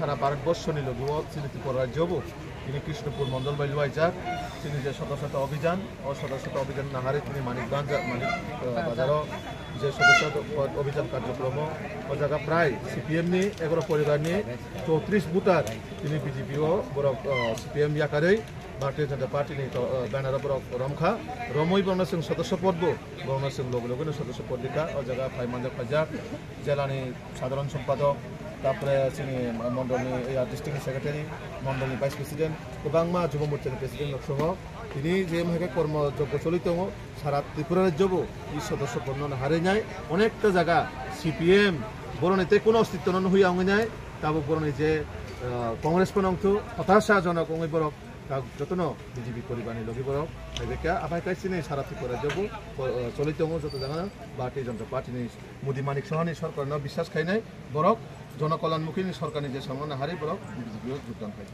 সারা ভারতবর্ষ নিল তিনি ত্রিপুরা রাজ্যবো তিনি কৃষ্ণপুর মন্ডল বাইল ওয়াইজাক তিনি যে শত শত অভিযান ও শত শত অভিযান না হারে তিনি মানিক বাজারও যে সদস্য অভিযান কার্যক্রম ও জায়গা প্রায় সিপিএম নি 11 পরিবার নিয়ে 34 বুথার তিনি বিজেপিও বড় সিপিএম ইয়াকারেই भारतीय जनता पार्टी ने बैनर पर रमखा रमई बरना सिंह सदस्य पदबो बरना सिंह लोग सदस्य पद लिखा और जगह फाइमानजा फाजाक जिलानि साधारण सम्पादक तारपरे जोंनि मंडलनि डिस्ट्रिक्ट सेक्रेटारि मंडलनि भाइस प्रेसिडेंट गोबांमा युवा मोर्चानि प्रेसिडेंट सह তিনি যে মহিলা কর্মযজ্ঞ চলিত সারা ত্রিপুরা রাজ্যবো এই সদস্য পন্ন হারিয়ে অনেকটা জায়গা সিপিএম বরণীতে কোনো অস্তিত্ব নন হয়ে আঙিনায় তাবো বরণী যে কংগ্রেস পনংথ হতাশাজনক অঙ্গি বরক যতন বিজেপি পরিবারনি লগি বরক বেকা আপাই কাইছিনে সারা ত্রিপুরা রাজ্যবো চলিত যত জায়গা ভারতীয় জনতা পার্টিনি মোদী মানিক সহানি সরকার বিশ্বাস খাইনাই বরক জনকল্যাণমুখী সরকারনি যে সামনে হারি বরক বিজেপিও যোগদান খাই